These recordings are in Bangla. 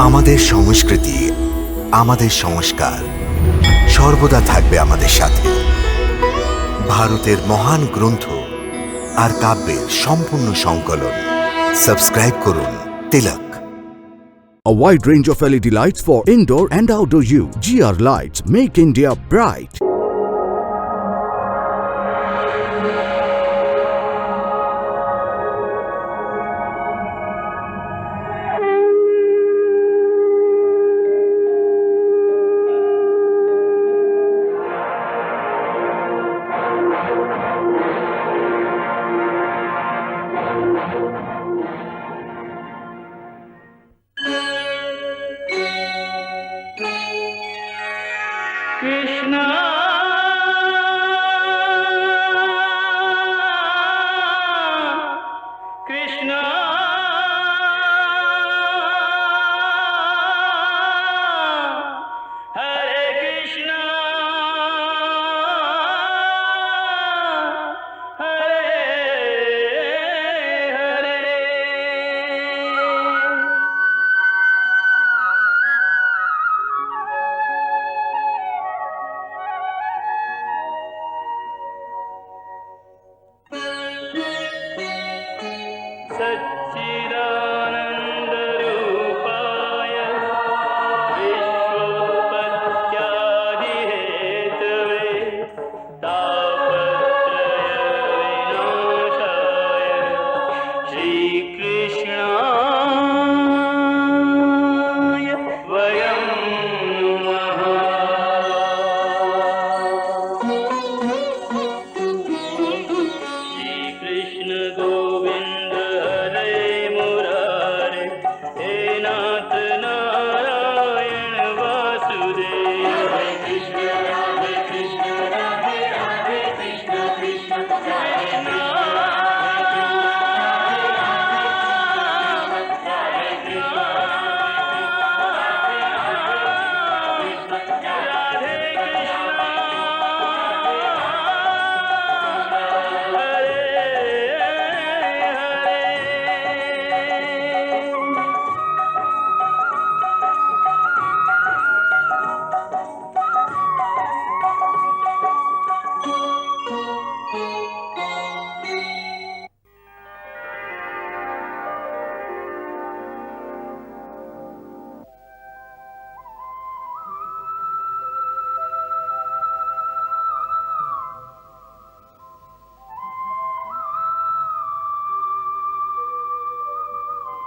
আমাদের সংস্কৃতি, আমাদের সংস্কার সর্বদা থাকবে আমাদের সাথে। ভারতের মহান গ্রন্থ আর কাব্যের সম্পূর্ণ সংকলন। সাবস্ক্রাইব করুন তিলক। A wide range of LED lights for indoor and outdoor use. GR Lights make India bright. Krishna Krishna Hare Krishna Hare Hare सच्चिदानन्दरूपाय विश्वोत्पत्त्यादिहेतवे तापत्रयविनाशाय श्रीकृष्णाय वयं नमः। श्रीकृष्ण गोविन्द हरे मुरारे हे नाथ नारायण वासुदेव। हरे कृष्ण राधे राधे कृष्ण कृष्ण हरे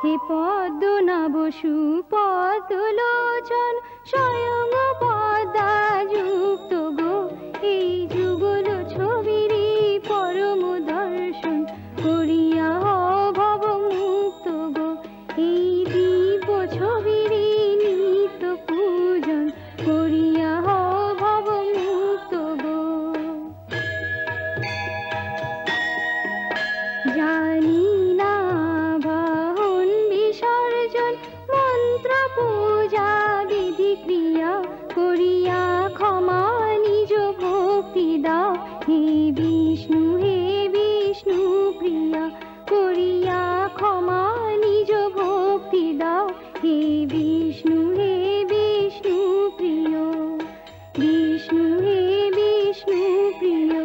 হে পদ্মনাভ সুপদলোচন স্বয়ং পদ্মা যুক্ত গো, এই যুগল ছবিরি পরম দর্শন করিয়া ভব মুক্ত গো, এই দিব্য ছবিরি নিত্য পূজন করিয়া ভব মুক্ত গো। জানি না বাহন বিসর্জন মন্ত্র পূজা বিধি ক্রিয়া করিয়া ক্ষমা নিজ ভক্তি দাও, হে বিষ্ণু প্রিয়া করিয়া ক্ষমা নিজ ভক্তি দাও, হে বিষ্ণু প্রিয় বিষ্ণু প্রিয়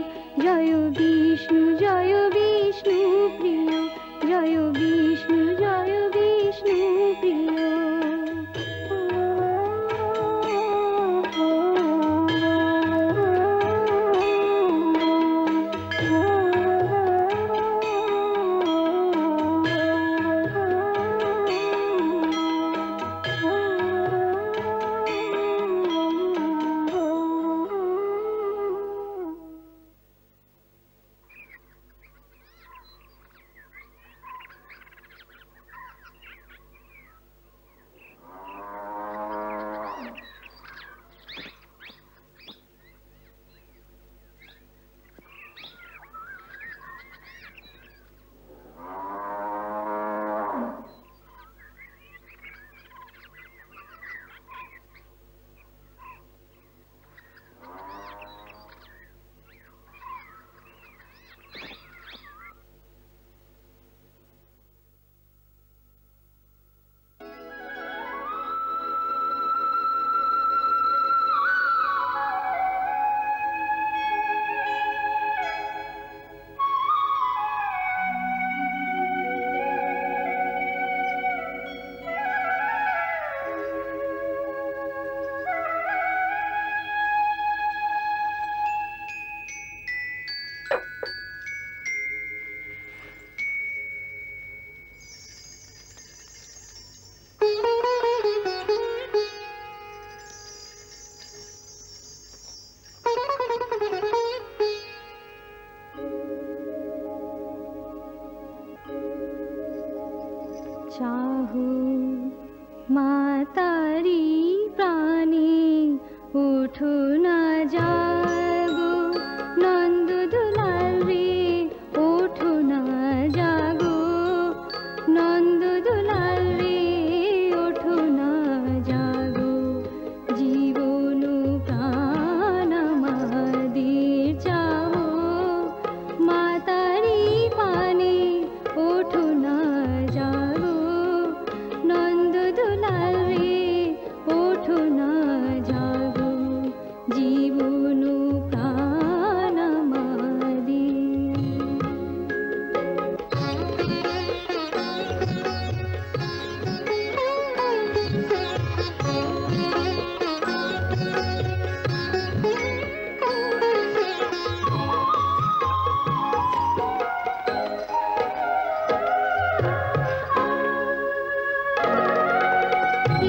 জয় বিষ্ণু প্রিয় জয় বিষ্ণু প্রিয়। ওঠো না জাগো নন্দ দুলাল রে, ওঠো না জাগো নন্দ দুলাল রে, ওঠো না জাগো। জীবন প্রাণ আমাদের চাও, মাতারি পানে ওঠো না জাগো নন্দ দুলাল রে, ওঠো না জাগো। জীবন প্রাণ আমাদের।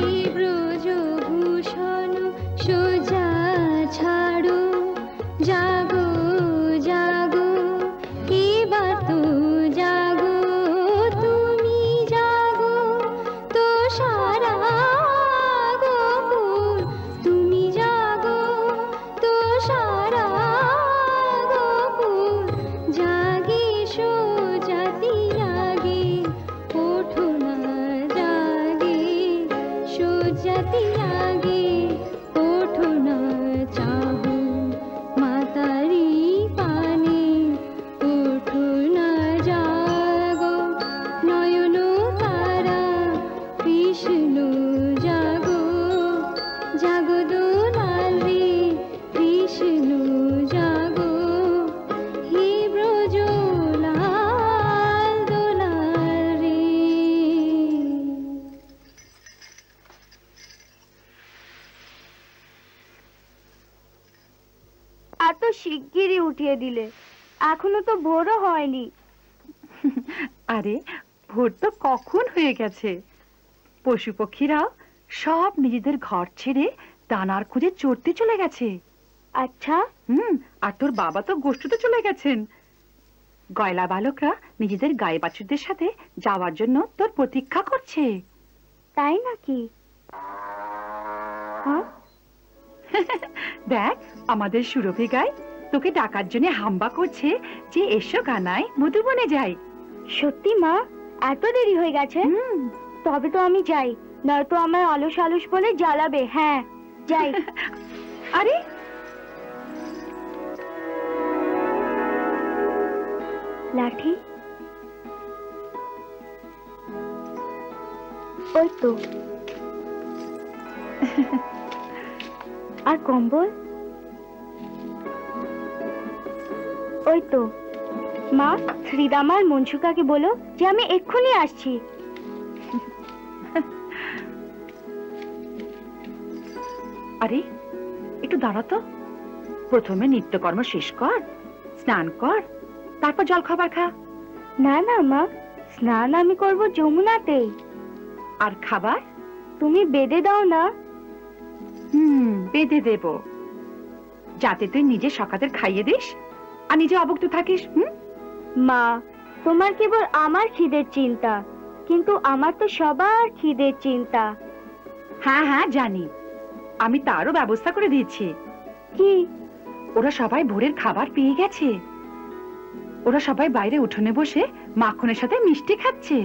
এই ব্রজভূষণ সোজা ছাড়ো, জাগো জাগো এবার তো জাগো, তুমি জাগো তো সারা গোকুল, তুমি জাগো তো সারা গোকুল। জাগে সোজাতি আগে, ওঠো না জাগে সোজাতি আগে, ওঠো না চাহো মাতারি পানে, ওঠো না জাগো নয়ন তারা কৃষ্ণ জাগো, জাগো দোলাল রে কৃষ্ণ জাগো। হে ব্রজলাল দোলাল রে। এত শিগগিরই উঠিয়ে দিলে, এখনো তো ভোরও হয়নি। আরে ভোর তো কখন হয়ে গেছে। পশু পক্ষীরাও সব নিজেদের ঘর ছেড়ে দানার খুঁজে চড়তে চলে গেছে। আচ্ছা, আর তোর বাবা তো গোষ্ঠীতে চলে গেছেন। গয়লা বালকরা নিজেদের গায়ে বাছুরদের সাথে যাওয়ার জন্য তোর প্রতীক্ষা করছে। তাই নাকি? হ্যাঁ, দেখ আমাদের সুরভি গাই তোকে ডাকার জন্য হাম্বা করছে যে এসো গানায় মধুবনে যাই। সত্যি মা? এত দেরি হয়ে গেছে? তবে তো আমি যাই, নয়তো আমার অলস অলস বলে জ্বালাবে। হ্যাঁ যাই। আরে লাঠি ওই তো, আর কম্বল ওই তো। মা, শ্রীদামার মনসুকাকে বলো যে আমি এক্ষুনি আসছি। আরে একটু দাঁড়া তো, প্রথমে নিত্যকর্ম শেষ কর, স্নান কর, তারপর জল খাবার খা। না না মা, স্নান আমি করব যমুনাতেই। আর খাবার তুমি বেঁধে দাও না। বেঁধে দেব, যাতে তুই নিজে সকাদের খাইয়ে দিস আর নিজে অভুক্ত থাকিস। মা, তোমার কেবল আমার খিদের চিন্তা, কিন্তু আমার তো সবার খিদের চিন্তা। হ্যাঁ হ্যাঁ জানি, আমি তারও ব্যবস্থা করে দিয়েছি। কি? ওরা সবাই ভোরের খাবার পেয়ে গেছে। ওরা সবাই বাইরে উঠোনে বসে মাখনের সাথে মিষ্টি খাচ্ছে।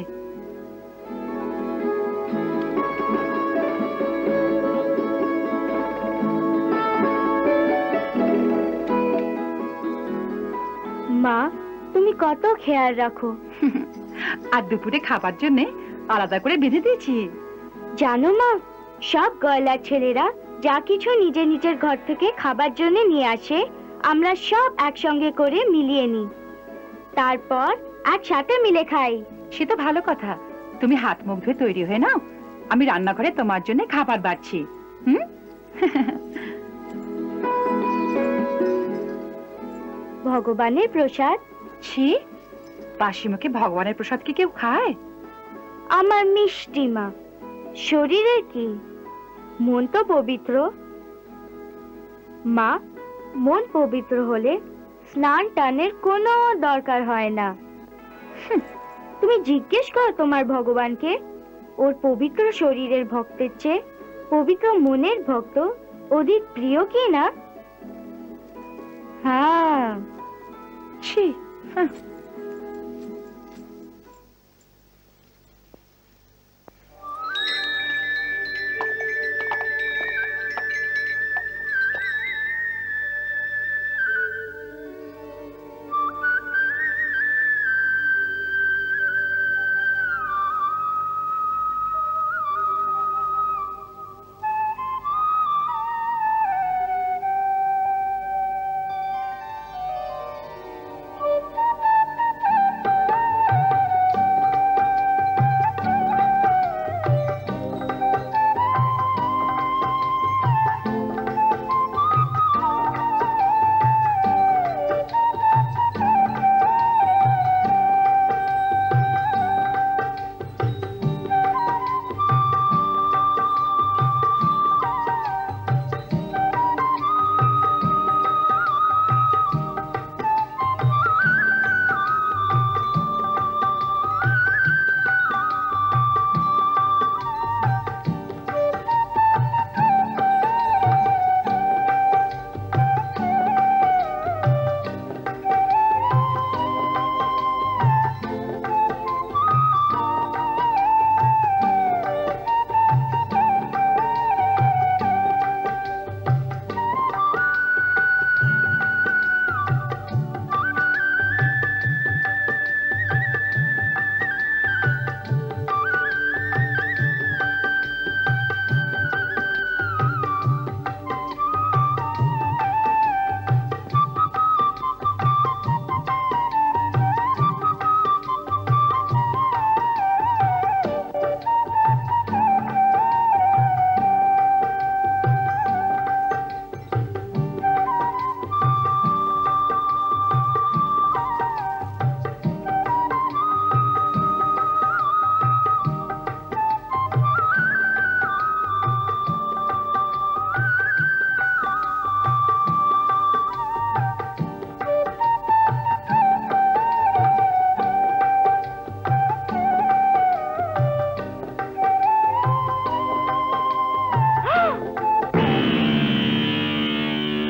মা, তুমি কত খেয়াল রাখো। আর দুপুরে খাবার জন্য আলাদা করে বেঁধে দিয়েছি। জানো মা, সব গয়লার ছেলেরা যা কিছু নিজের নিজের ঘর থেকে খাবার জন্য নিয়ে আসে, আমরা সব একসঙ্গে করে মিলিয়ে নিই, তারপর একসাথে মিলে খাই। সে তো ভালো কথা। তুমি হাত মুখ ধুয়ে তৈরি হয়ে নাও, আমি রান্নাঘরে তোমার জন্য খাবার বাড়ছি। ভগবানের প্রসাদ? ছি, বাসি মুখে ভগবানের প্রসাদ কি কেউ খায়? আমার মিষ্টি মা, শরীরের কি, মন তো পবিত্র। মা, মন পবিত্র হলে স্নান টানের কোনো দরকার হয় না। তুমি জিজ্ঞেস করো তোমার ভগবানকে, ওর পবিত্র শরীরের ভক্তের চেয়ে পবিত্র মনের ভক্ত ওদের প্রিয় কি না? হ্যাঁ। ছি, হ্যাঁ।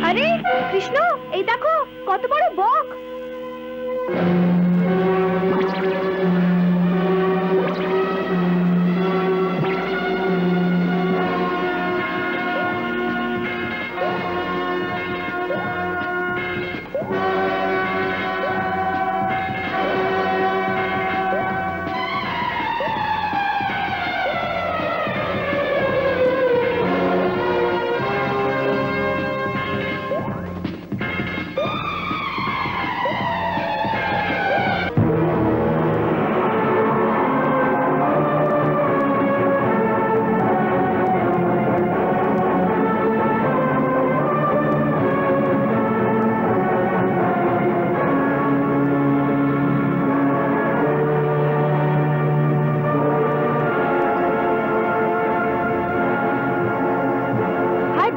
আরে কৃষ্ণ, এই দেখো কত বড় বক।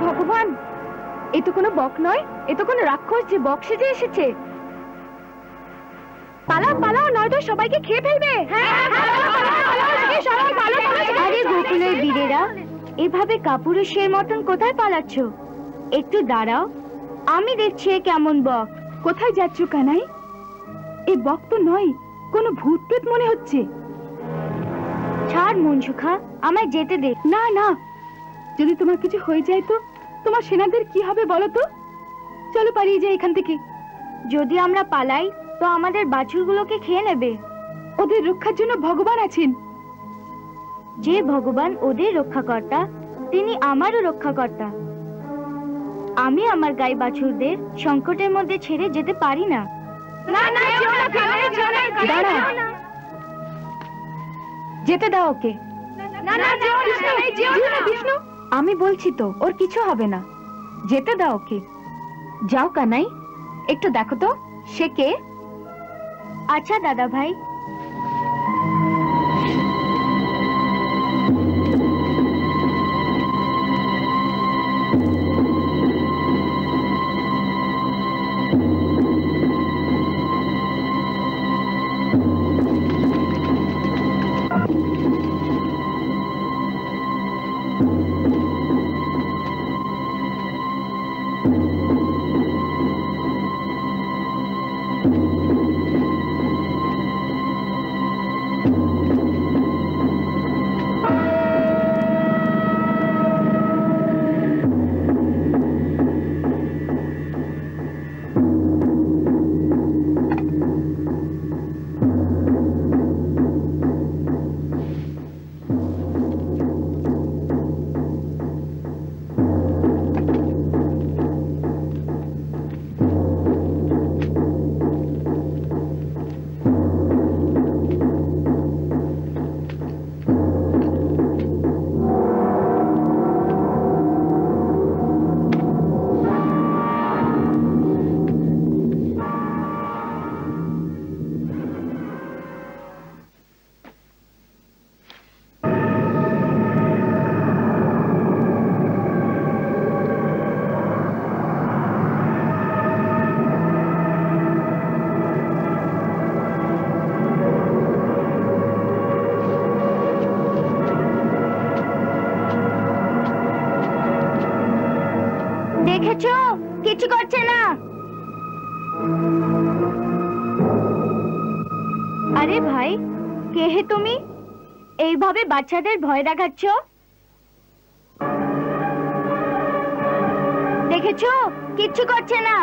ভগবান, এ তো কোনো বক নয়, এ তো কোনো রাক্ষস যে বক সেজে এসেছে। পালাও পালাও, নয়তো সবাইকে খেয়ে ফেলবে। আরে গোকুলের বীরেরা, এভাবে কাপুরুষের মতন কোথায় পালাচ্ছ? একটু দাঁড়াও, আমি দেখছি এ কেমন বক। কোথায় যাচ্ছ কানাই? এ বক তো নয়, কোনো ভূত প্রেত মনে হচ্ছে। ছাড় মঞ্জুখা, আমায় যেতে দে। না না, যদি তোমার কিছু হয়ে যায় তো তোমার সেনাদের কি হবে বলো তো? চলো পালিয়ে যাই এখান থেকে। যদি আমরা পালাই তো আমাদের বাছুরগুলোকে খেয়ে নেবে। ওদের রক্ষার জন্য ভগবান আছেন। যে ভগবান ওদের রক্ষাকর্তা, তিনি আমারও রক্ষাকর্তা। আমি আমার গাই বাছুরদের সংকটের মধ্যে ছেড়ে যেতে পারি না। দাঁড়া, যেতে দাও ওকে। বিষ্ণু, আমি বলছি তো, ওর কিছু হবে না। যেতে দাও ওকে। যাও কানাই, একটু দেখো তো সে কে। আচ্ছা দাদা ভাই। দেখেছো, কিছু করছে না। আরে ভাই, কে হে তুমি? এইভাবে বাচ্চাদের ভয় দেখাচ্ছ? দেখেছো, কিচ্ছু করছে না।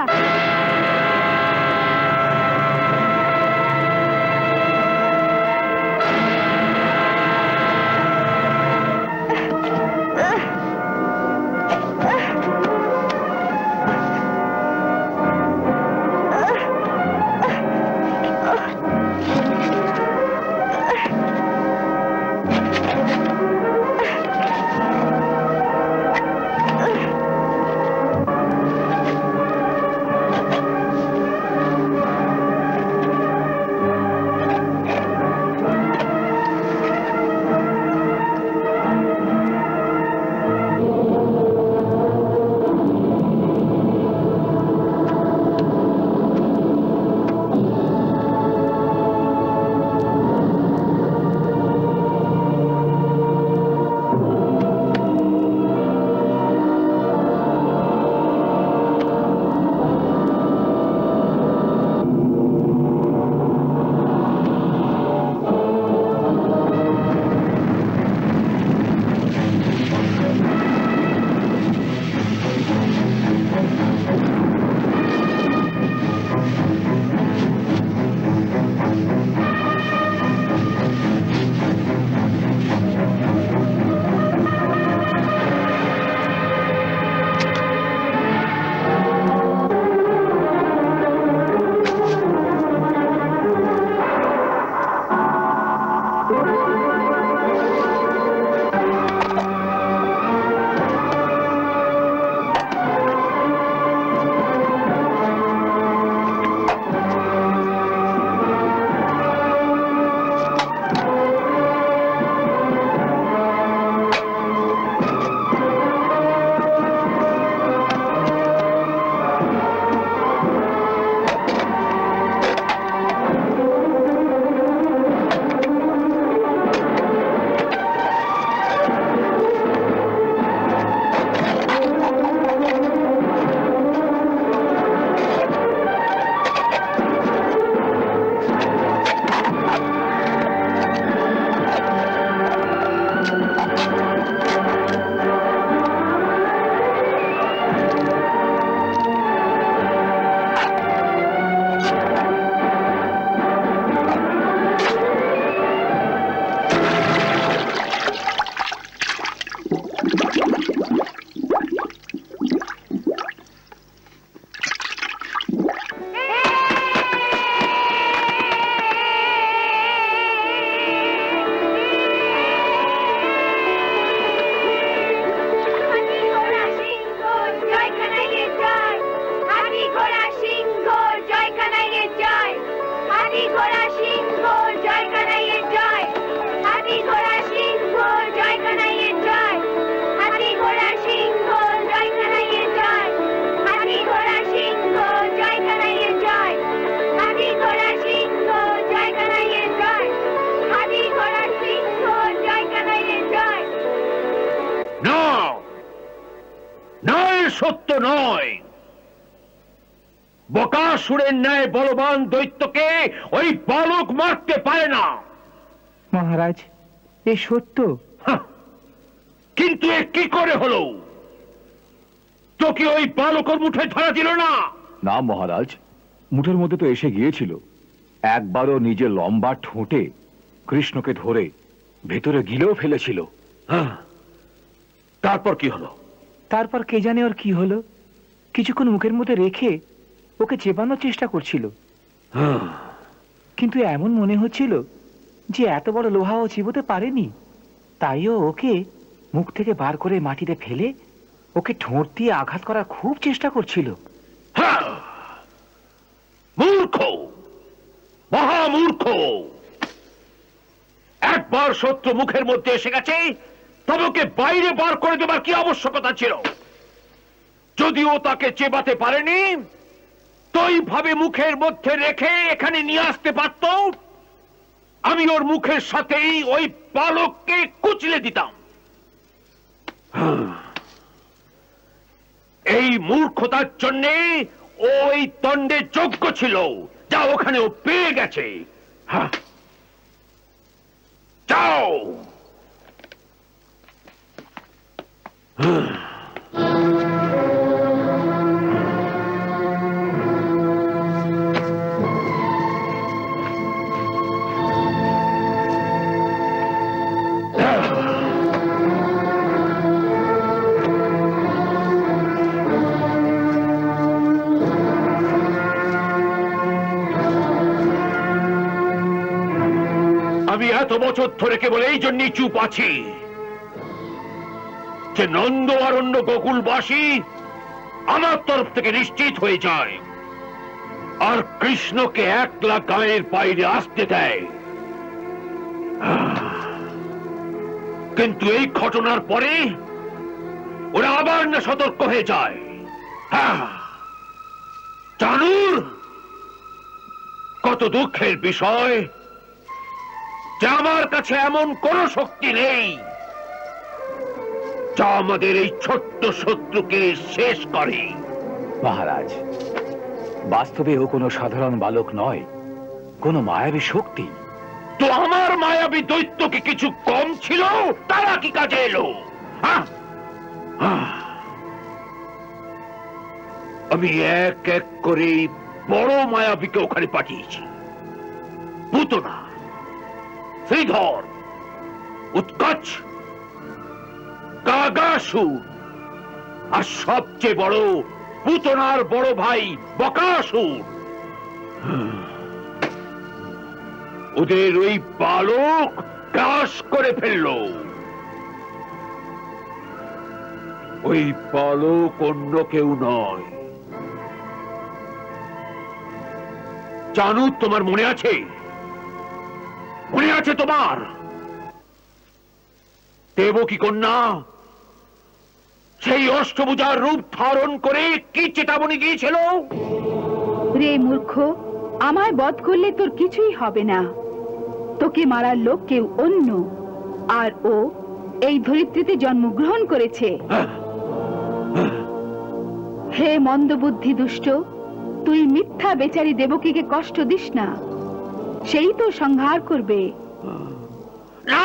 সত্য নয়। বকাসুরের ন্যায় বলবান দৈত্যকে ওই বালক মারতে পারে না। মহারাজ, এ সত্য। কিন্তু এ কি করে হলো? তোকে ওই বালকের মুঠে ধরা দিল না? না মহারাজ, মুঠের মধ্যে তো এসে গিয়েছিল। একবারও নিজের লম্বা ঠোঁটে কৃষ্ণকে ধরে ভেতরে গিলেও ফেলেছিল। তারপর কি হলো? তারপর কে জানে ওর কি হলো। কিছুক্ষণ মুখের মধ্যে রেখে ওকে চেপানোর চেষ্টা করছিল, কিন্তু এমন মনে হচ্ছিল যে এত বড় লোহা ও চিবোতে পারেনি। তাইও ওকে মুখ থেকে বার করে মাটিতে ফেলে ওকে ঠোঁট দিয়ে আঘাত করার খুব চেষ্টা করছিল। মূর্খ, মহামূর্খ! একবার শত্রু মুখের মধ্যে এসে গেছে, তবে ওকে বাইরে বার করে দেবার কি আবশ্যকতা ছিল? যদিও তাকে চেবাতে পারেনি, তো এইভাবে মুখের মধ্যে রেখে এখানে নিয়ে আসতে পারত। আমি ওর মুখের সাথেই ওই বালককে কুচলে দিতাম। এই মূর্খতার জন্য ওই দণ্ডে যোগ্য ছিল, যা ওখানে ও পেয়ে গেছে। হ্যাঁ, যাও। আমি এত বছর ধরে কেবল এই জন্যই চুপ আছি যে নন্দ অরণ্য গোকুলবাসী আমার তরফ থেকে নিশ্চিত হয়ে যায় আর কৃষ্ণকে একলা গায়ের বাইরে আসতে দেয়। কিন্তু এই ঘটনার পরে ওরা আবার না সতর্ক হয়ে যায়। জানুর কত দুঃখের বিষয় যে আমার কাছে এমন কোন শক্তি নেই যা আমাদের এই ছোট্ট শত্রুকে শেষ করে। মহারাজ, বাস্তবে ও কোনো সাধারণ বালক নয়, কোনো মায়াবী শক্তি। তো আমার মায়াবী দৈত্য কি কিছু কম ছিল? তারা কি কাজে এলো? আমি এক এক করে বড় মায়াবীকে ওখানে পাঠিয়েছি। পুতনা, শ্রীধর, উৎকচ, কাগাসুর, আর সবচেয়ে বড় পুতনার বড় ভাই বকাসুর। ওদের ওই বালক গ্রাস করে ফেলল। ওই বালক অন্য কেউ নয়। জানু, তোমার মনে আছে? মনে আছে তোমার? দেবকী কন্যা সেই অষ্টভুজার রূপ ধারণ করে কি চেতাবনী দিয়েছিল? রে মূর্খ, আমায় বধ করলে তোর কিছুই হবে না। তোকে মারার লোক কেউ অন্য, আর ও এই ধরিত্রীতে জন্মগ্রহণ করেছে। হে মন্দবুদ্ধি দুষ্ট, তুই মিথ্যা বেচারি দেবকীকে কষ্ট দিস না, সেই তো সংহার করবে। না!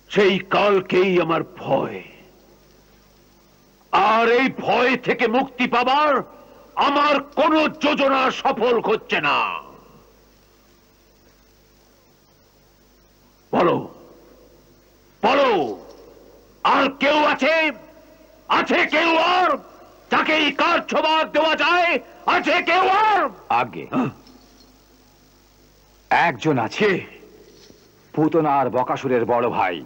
সেই কালকেই আমার ভয়, আর এই ভয় থেকে মুক্তি পাবার আমার কোন যোজনা সফল হচ্ছে না। বলো বলো, আর কেউ আছে? আছে কেউ আর যাকে এই কাজ ছবাদ দেওয়া যায়? আছে কেউ আর? আগে একজন আছে, পুতনা আর বকাসুরের বড় ভাই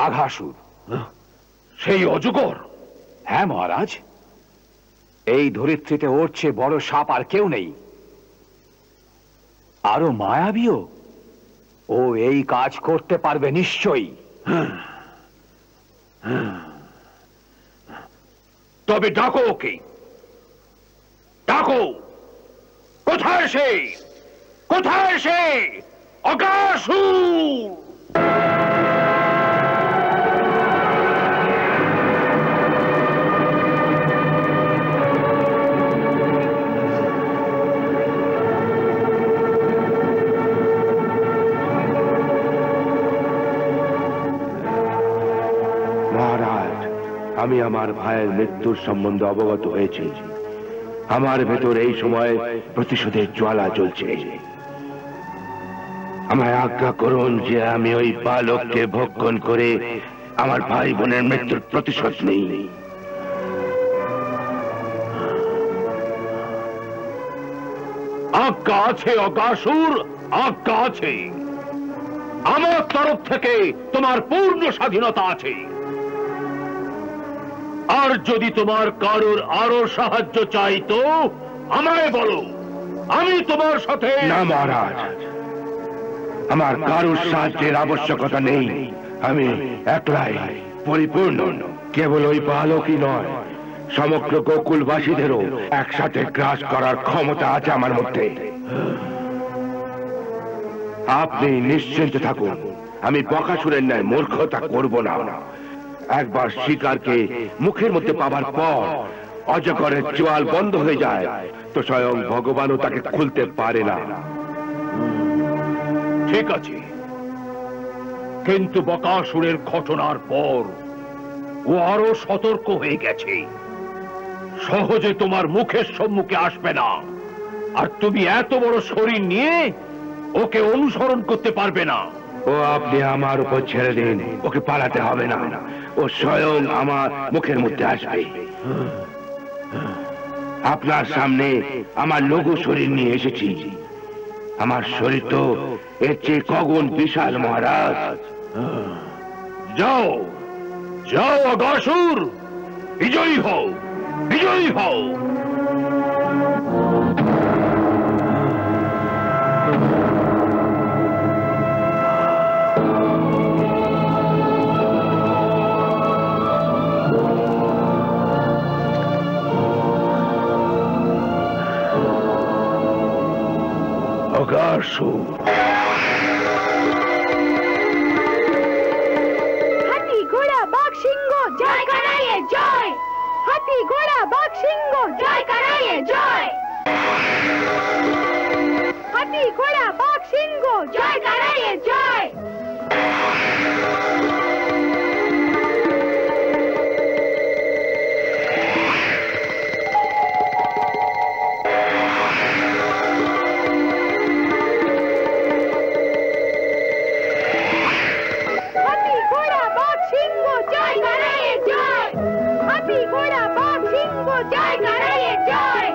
আঘাসুর। সেই অজগর? হ্যাঁ মহারাজ, এই ধরিত্রীতে ওর চেয়ে বড় সাপ আর কেউ নেই। আরো মায়াবীও। ও এই কাজ করতে পারবে নিশ্চয়ই। তবে ডাকো ওকে, ডাকো। কোথায় সে? কোথায় সে? অগাসুর! মহারাজ, আমি আমার ভাইয়ের মৃত্যুর সম্বন্ধে অবগত হয়েছি। আমার ভেতর এই সময় প্রতিশোধের জ্বালা জ্বলছে। আমায় আজ্ঞা করুন যে আমি ওই বালককে ভক্ষণ করে আমার ভাই বোনের মৃত্যুর প্রতিশোধ নেই। আজ্ঞা আছে অগাসুর, আজ্ঞা আছে। আমার তরফ থেকে তোমার পূর্ণ স্বাধীনতা আছে। আর যদি তোমার কারোর আরো সাহায্য চাই তো আমায় বলো, আমি তোমার সাথে। না মহারাজ, আমার কারোর সাহায্যের আবশ্যকতা নেই। আমি একলাই পরিপূর্ণ। কেবল ওই বালকই নয়, সমগ্র গোকুলবাসীদেরও একসাথে গ্রাস করার ক্ষমতা আছে আমার মধ্যে। আপনি নিশ্চিন্ত থাকুন, আমি বকাসুরের ন্যায় মূর্খতা করব না। একবার শিকারকে মুখের মধ্যে পাবার পর অজগরের চোয়াল বন্ধ হয়ে যায় তো স্বয়ং ভগবানও তাকে খুলতে পারে না। ঠিক আছে, কিন্তু বকাসুরের ঘটনার পর ও আরো সতর্ক হয়ে গেছে। সহজে তোমার মুখের সম্মুখে আসবে না, আর তুমি এত বড় শরীর নিয়ে ওকে অনুসরণ করতে পারবে না। ও আপনি আমার উপর ছেড়ে দিন, ওকে পালাতে হবে না। ও স্বয়ং আমার মুখের মধ্যে আসবে। আপনার সামনে আমার লঘু শরীর নিয়ে এসেছি। আমার শরীর তো এর চেয়ে কগুণ বিশাল, মহারাজ। যাও যাও অগাসুর, বিজয়ী হও, বিজয়ী হও। অগাসুর, হাতি ঘোড়া বাঘ সিংহ জয় কানাইয়ে জয়। হাতি ঘোড়া বাঘ সিংহ জয় কানাইয়ে জয়। হাতি ঘোড়া বাঘ সিংহ জয় কানাইয়ে জয়। হাতি ঘোড়া বাঘ সিংহ জয় কানাইয়ে জয়। হাতি ঘোড়া বাঘ সিংহ জয় কানাইয়ে জয়।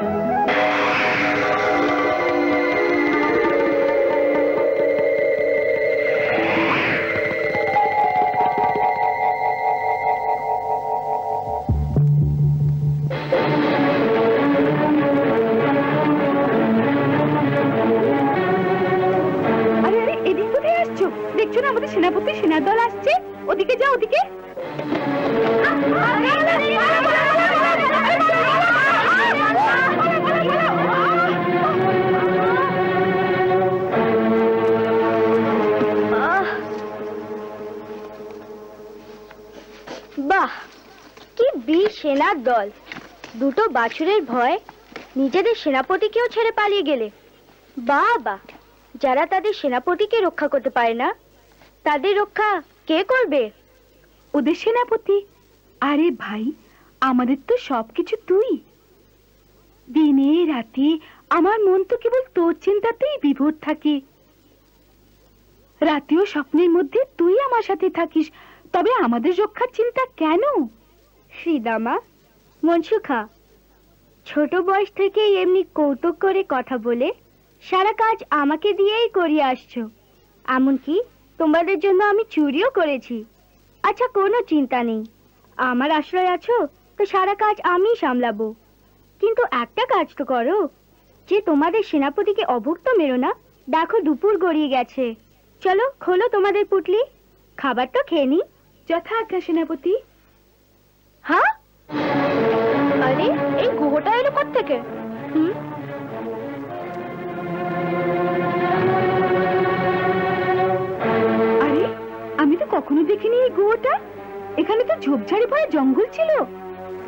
আরে আরে, এদিক কোথায় আসছো? দেখছো না আমাদের সেনাপতি সেনার দল আসছে? ওদিকে যাও, ওদিকে। বাহ, কি বীর সেনার দল! দুটো বাছুরের ভয় নিজেদের সেনাপতিকেও ছেড়ে পালিয়ে গেলে। বাহ বাহ, যারা তাদের সেনাপতিকে রক্ষা করতে পারে না, তাদের রক্ষা কে করবে? ওদের সেনাপতি। আরে ভাই, আমাদের তো সবকিছু তুই। দিনে রাতে আমার মন তো কেবল তোর চিন্তাতেই বিভোর থাকে। রাতেও স্বপ্নের মধ্যে তুই আমার সাথে থাকিস, তবে আমাদের রক্ষার চিন্তা কেন? শ্রীদামা, মনসুখা, ছোট বয়স থেকেই এমনি কৌতুক করে কথা বলে সারা কাজ আমাকে দিয়েই করিয়ে আসছো। এমনকি তোমাদের জন্য আমি চুরিও করেছি। আচ্ছা, কোনো চিন্তা নেই, আমার আশ্রয় আছো তো সারা কাজ আমিই সামলাবো। কিন্তু একটা কাজ তো করো, যে তোমাদের সেনাপতিকে অভুক্ত মেরো না। দেখো দুপুর গড়িয়ে গেছে, চলো খোলো তোমাদের পুটলি, খাবার তো খেয়ে নি। যথা আজ্ঞা সেনাপতি। হ্যাঁ, আরে এই গুহটা এলো কোত্থেকে? আরে, আমি তো কখনো দেখিনি এই গুয়োটা। এখানে তো ঝোপঝাড়ে ভরা জঙ্গল ছিল।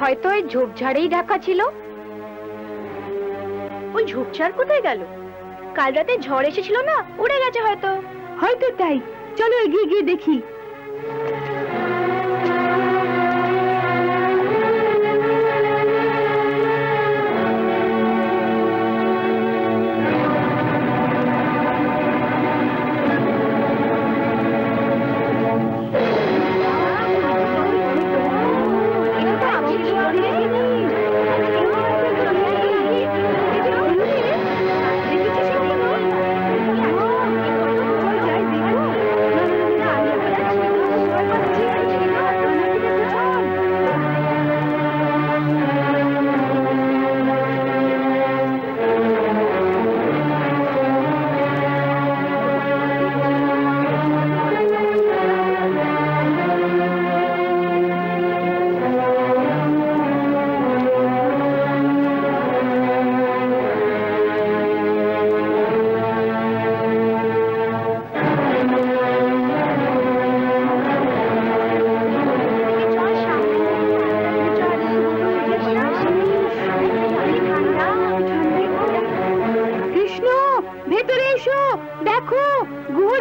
হয়তো এই ঝোপঝাড়েই ঢাকা ছিল। ওই ঝোপঝাড় কোথায় গেল? কাল রাতে ঝড় এসেছিল না, উড়ে গেছে হয়তো। হয়তো তাই, চলো এগিয়ে গিয়ে দেখি।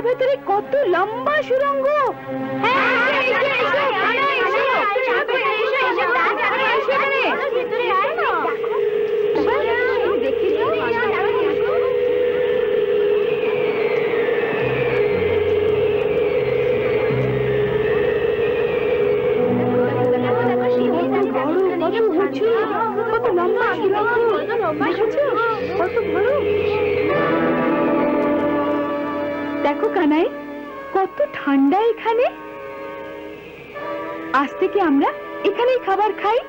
গুহার ভেতরে কত লম্বা সুড়ঙ্গ! দেখো কানাই, কত ঠান্ডা এখানে। আজ থেকে আমরা এখানেই খাবার খাই।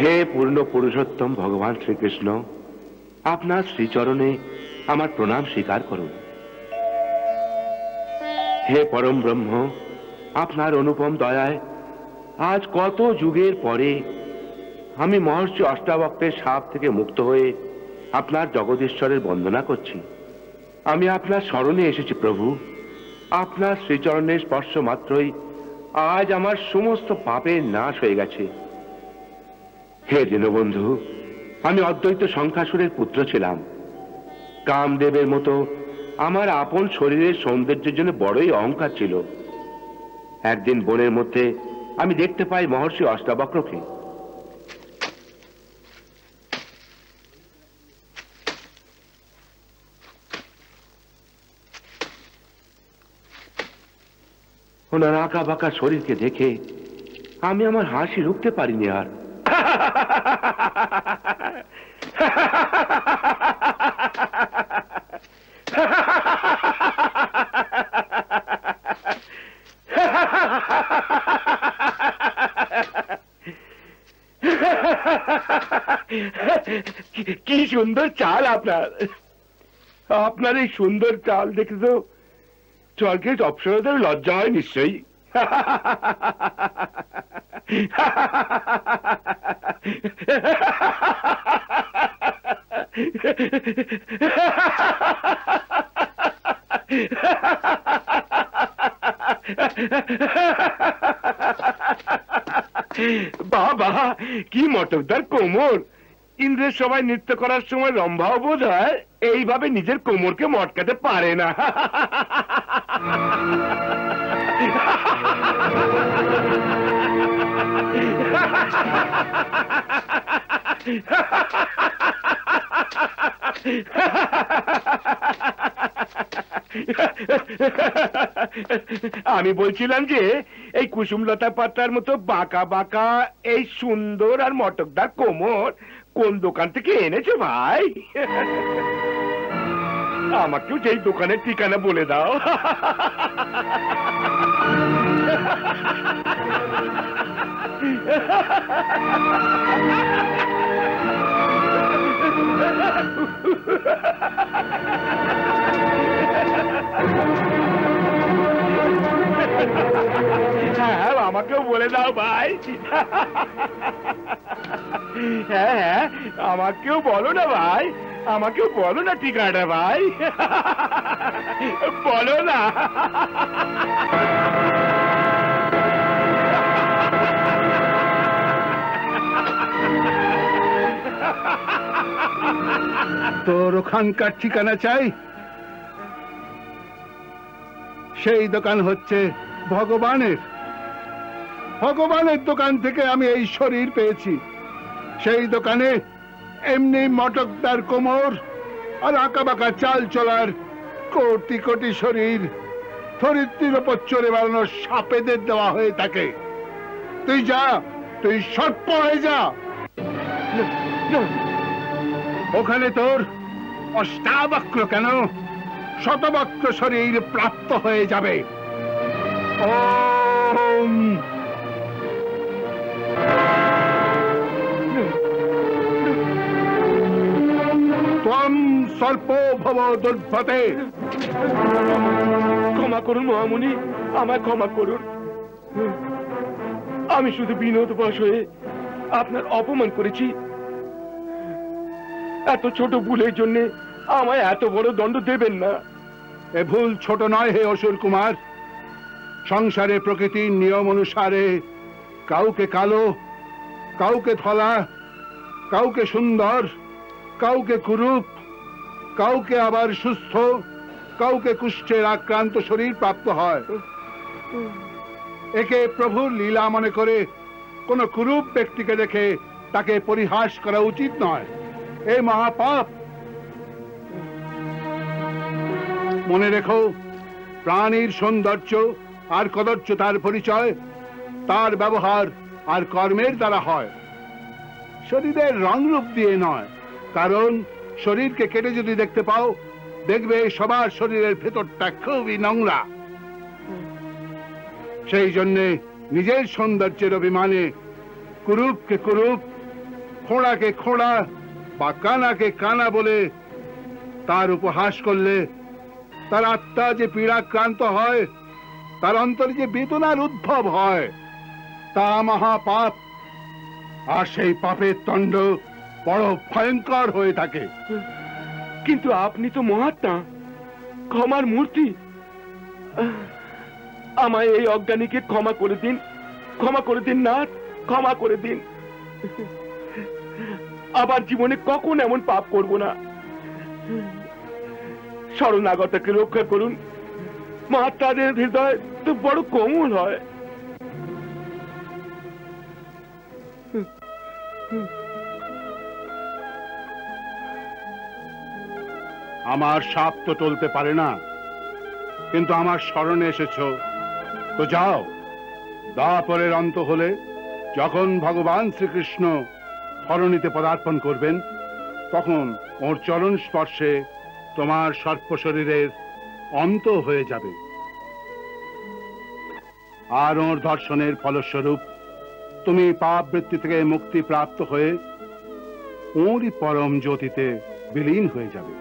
হে পূর্ণ পুরুষোত্তম ভগবান শ্রীকৃষ্ণ, আপনার শ্রীচরণে আমার প্রণাম স্বীকার করুন। হে পরম ব্রহ্ম, আপনার অনুপম দয়ায় আজ কত যুগের পরে আমি মহর্ষি অষ্টাবক্রের শাপ থেকে মুক্ত হয়ে আপনার জগদীশ্বরের বন্দনা করছি। আমি আপনার শরণে এসেছি প্রভু। আপনার শ্রীচরণের স্পর্শ মাত্রই আজ আমার সমস্ত পাপের নাশ হয়ে গেছে। হে দীনবন্ধু, আমি অদ্বৈত শঙ্খাসুরের পুত্র ছিলাম। কামদেবের মতো আমার আপন শরীরের সৌন্দর্যের জন্য বড়ই অহংকার ছিল। একদিন বনের মধ্যে আমি দেখতে পাই মহর্ষি অষ্টাবক্রকে। ওনার আঁকা বাঁকা শরীরকে দেখে আমি আমার হাসি রুখতে পারিনি আর। কি সুন্দর চাল আপনার! আপনার এই সুন্দর চাল দেখে তো স্বর্গের অপ্সরাদের লজ্জা হয় নিশ্চয়ই। বাবা, কি মটকদার কোমর! ইন্দ্রের সবাই নৃত্য করার সময় রম্ভাও বোধ হয় এইভাবে নিজের কোমরকে মটকাতে পারে না। আমি বলছিলাম যে এই কুসুমলতা পাতার মতো বাঁকা বাঁকা এই সুন্দর আর মটকদার কোমর কোন দোকান থেকে এনেছো ভাই? আমাকেও যেই দোকানের ঠিকানা বলে দাও। হ্যাঁ, আমাকেও বলে দাও ভাই। হ্যাঁ হ্যাঁ, আমাকেও বলো না ভাই, আমাকেও বলো না ঠিকানা ভাই, বলো না। তোর ওখানকার ঠিকানা চাই? সেই দোকান হচ্ছে ভগবানের। ভগবানের দোকান থেকে আমি এই শরীর পেয়েছি। সেই দোকানে এমনি মটকদার কোমর আর আঁকা বাঁকা চাল চলার কোটি কোটি শরীর ধরিত্রীর ওপর চড়ে বেড়ানো সাপেদের দেওয়া হয়ে থাকে। তুই যা, তুই সর্প হয়ে যা। ওখানে তোর অষ্টাবক্র কেন, শতবক্র শরীর প্রাপ্ত হয়ে যাবে। ওম ত্বম সর্প ভব দুর্ভতে। ক্ষমা করুন মহামুনি, আমায় ক্ষমা করুন। আমি শুধু বিনোদবশ হয়ে আপনার অপমান করেছি। এত ছোট ভুলের জন্য আমায় এত বড় দণ্ড দেবেন না। এ ভুল ছোট নয় হে অসুর কুমার। সংসারে প্রকৃতির নিয়ম অনুসারে কাউকে কালো, কাউকে ধলা, কাউকে সুন্দর, কাউকে কুরূপ, কাউকে আবার সুস্থ, কাউকে কুষ্ঠের আক্রান্ত শরীর প্রাপ্ত হয়। একে প্রভুর লীলা মনে করে কোন কুরূপ ব্যক্তিকে দেখে তাকে পরিহাস করা উচিত নয়। এ মহাপাপ। মনে রেখো, প্রাণীর সৌন্দর্য আর কদর্যতার পরিচয় তার ব্যবহার আর কর্মের দ্বারা হয়, শরীরের রং রূপ দিয়ে নয়। কারণ শরীরকে কেটে যদি দেখতে পাও, দেখবে সবার শরীরের ভেতরটা খুবই নোংরা। সেই জন্যে নিজের সৌন্দর্যের অভিমানে কুরূপকে কুরূপ, খোঁড়াকে খোঁড়া বা কানাকে কানা বলে তার উপহাস করলে তার আত্মা যে পীড়াক্রান্ত হয়, তার অন্তরে যে বেদনার উদ্ভব হয়, তা মহাপাপ। আর সেই পাপের দণ্ড বড় ভয়ঙ্কর হয়ে থাকে। কিন্তু আপনি তো মহাত্মা, ক্ষমার মূর্তি। আমায় এই অজ্ঞানীকে ক্ষমা করে দিন, ক্ষমা করে দিন নাথ, ক্ষমা করে দিন। আবার জীবনে কখন এমন পাপ করব না। শরণাগতকে রক্ষা করুন। মহাত্মাদের হৃদয় তো বড় কোমল হয়। আমার সাপ তো টলতে পারে না, কিন্তু আমার স্মরণে এসেছ তো যাও। দ্বাপরের অন্ত হলে যখন ভগবান শ্রীকৃষ্ণ ধরণীতে পদার্পণ করবেন, তখন ওর চরণ স্পর্শে তোমার সর্প শরীরের অন্ত হয়ে যাবে। আর ওর দর্শনের ফলস্বরূপ তুমি পাপ বৃত্তি থেকে মুক্তি প্রাপ্ত হয়ে ওরই পরম জ্যোতিতে বিলীন হয়ে যাবে।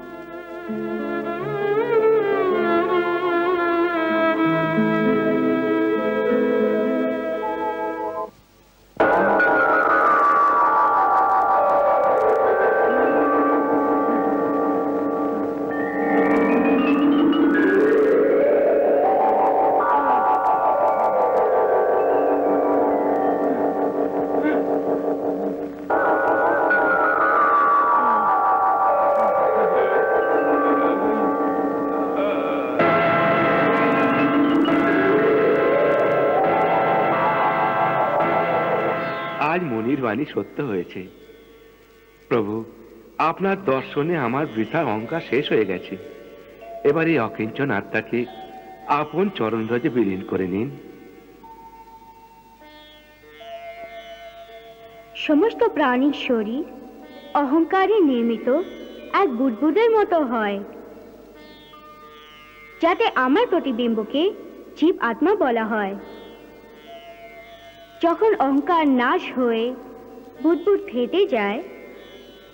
আজ মনির বাণী সত্য হয়েছে। প্রভু, আপনার দর্শনে আমার বৃথা অহংকার শেষ হয়ে গেছে। এবার এই অকিঞ্চন আত্মাকে আপন চরণরজে বিলীন করে নিন। সমস্ত প্রাণীর শরীর অহংকারে নির্মিত এক বুদবুদের মতো হয়, যাতে আমার প্রতিবিম্বকে জীব আত্মা বলা হয়। যখন অহংকার নাশ হয়ে বুদবুদ ফেটে যায়,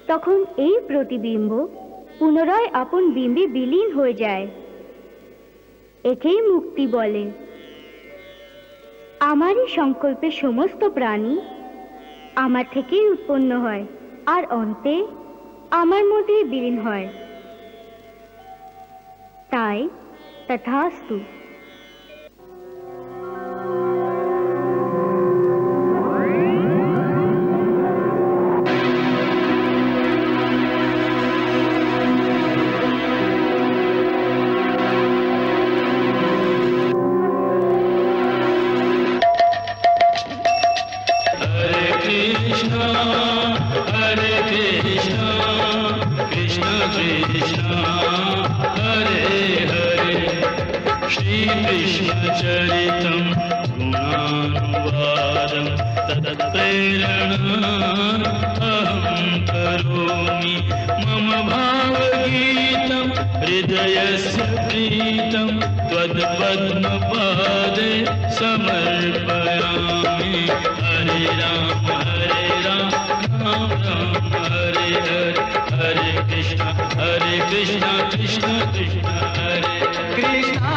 তখন এই প্রতিবিম্ব পুনরায় আপন বিম্বে বিলীন হয়ে যায়। একেই মুক্তি বলে। আমারই সংকল্পে সমস্ত প্রাণী আমার থেকেই উৎপন্ন হয় আর অন্তে আমার মধ্যে বিলীন হয়। তাই তথাস্তু। Hare Krishna, Krishna Krishna, Hare Hare, Shri Krishna Charitam Gunanuvadam Tadat Preranam Aham Karomi Mama Bhava Geetam Hridayasya Pritam Tvad Padma Pade Samarpayami. Hare Ram, Hare Ram, Ram Ram, Hare Hare, Hare Krishna, Krishna Krishna, Hare Krishna.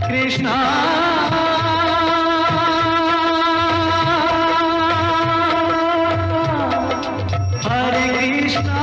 Krishna Hare Krishna